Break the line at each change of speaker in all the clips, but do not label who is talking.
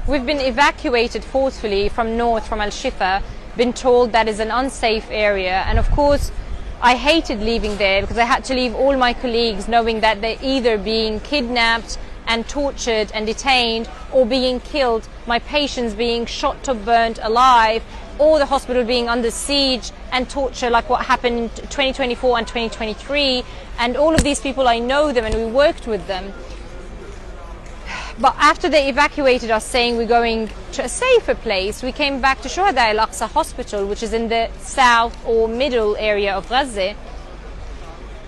We've been evacuated forcefully from north, from Al-Shifa, been told that is an unsafe area. And of course, I hated leaving there because I had to leave all my colleagues knowing that they're either being kidnapped and tortured and detained or being killed, my patients being shot or burnt alive, or the hospital being under siege and torture like what happened in 2024 and 2023. And all of these people, I know them and we worked with them. But after they evacuated us saying we're going to a safer place, we came back to Shifa Al-Aqsa Hospital, which is in the south or middle area of Gaza.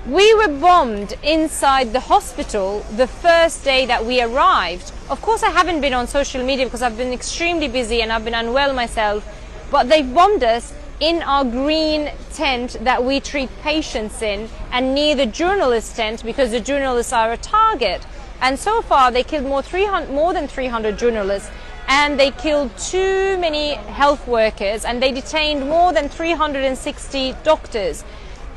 We were bombed inside the hospital the first day that we arrived. Of course, I haven't been on social media because I've been extremely busy and I've been unwell myself, but they've bombed us in our green tent that we treat patients in and near the journalist tent because the journalists are a target. And so far, they killed more than 300 journalists, and they killed too many health workers, and they detained more than 360 doctors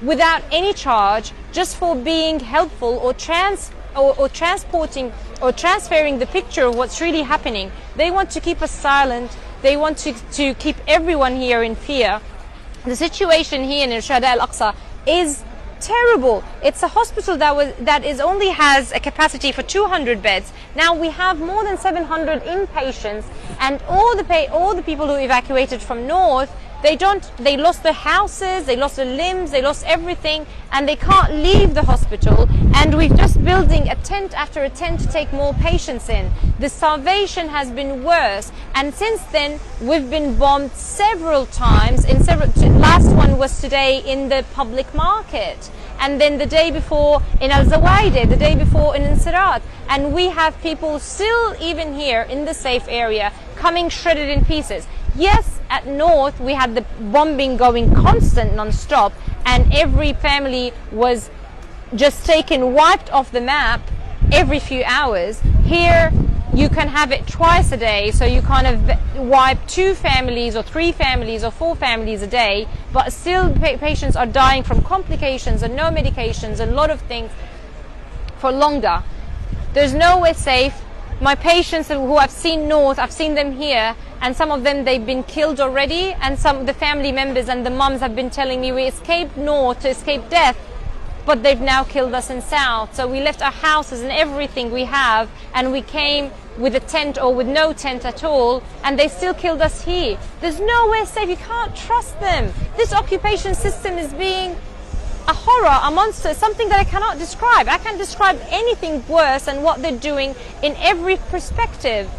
without any charge, just for being helpful or transporting or transferring the picture of what's really happening. They want to keep us silent. They want to keep everyone here in fear. The situation here in Shifa Al-Aqsa is terrible. It's a hospital that only has a capacity for 200 beds. Now we have more than 700 inpatients, and all the people who evacuated from north, they lost their houses, they lost their limbs, they lost everything, and they can't leave the hospital. And we're just building a tent after a tent to take more patients in. The starvation has been worse, and since then we've been bombed several times. Last one was today in the public market, and then the day before in Al-Zawaide, the day before in Insirat. And we have people still, even here in the safe area, coming shredded in pieces. Yes, at north we had the bombing going constant, non-stop, and every family was just wiped off the map every few hours. Here you can have it twice a day, so you kind of wipe 2 families or 3 families or 4 families a day, but still patients are dying from complications and no medications and a lot of things for longer. There's nowhere safe. My patients who I've seen north, I've seen them here, and some of them, they've been killed already, and some of the family members and the mums have been telling me we escaped north to escape death, but they've now killed us in south. So we left our houses and everything we have, and we came with a tent or with no tent at all, and they still killed us here. There's nowhere safe. You can't trust them. This occupation system is being a horror, a monster, something that I cannot describe. I can't describe anything worse than what they're doing in every perspective.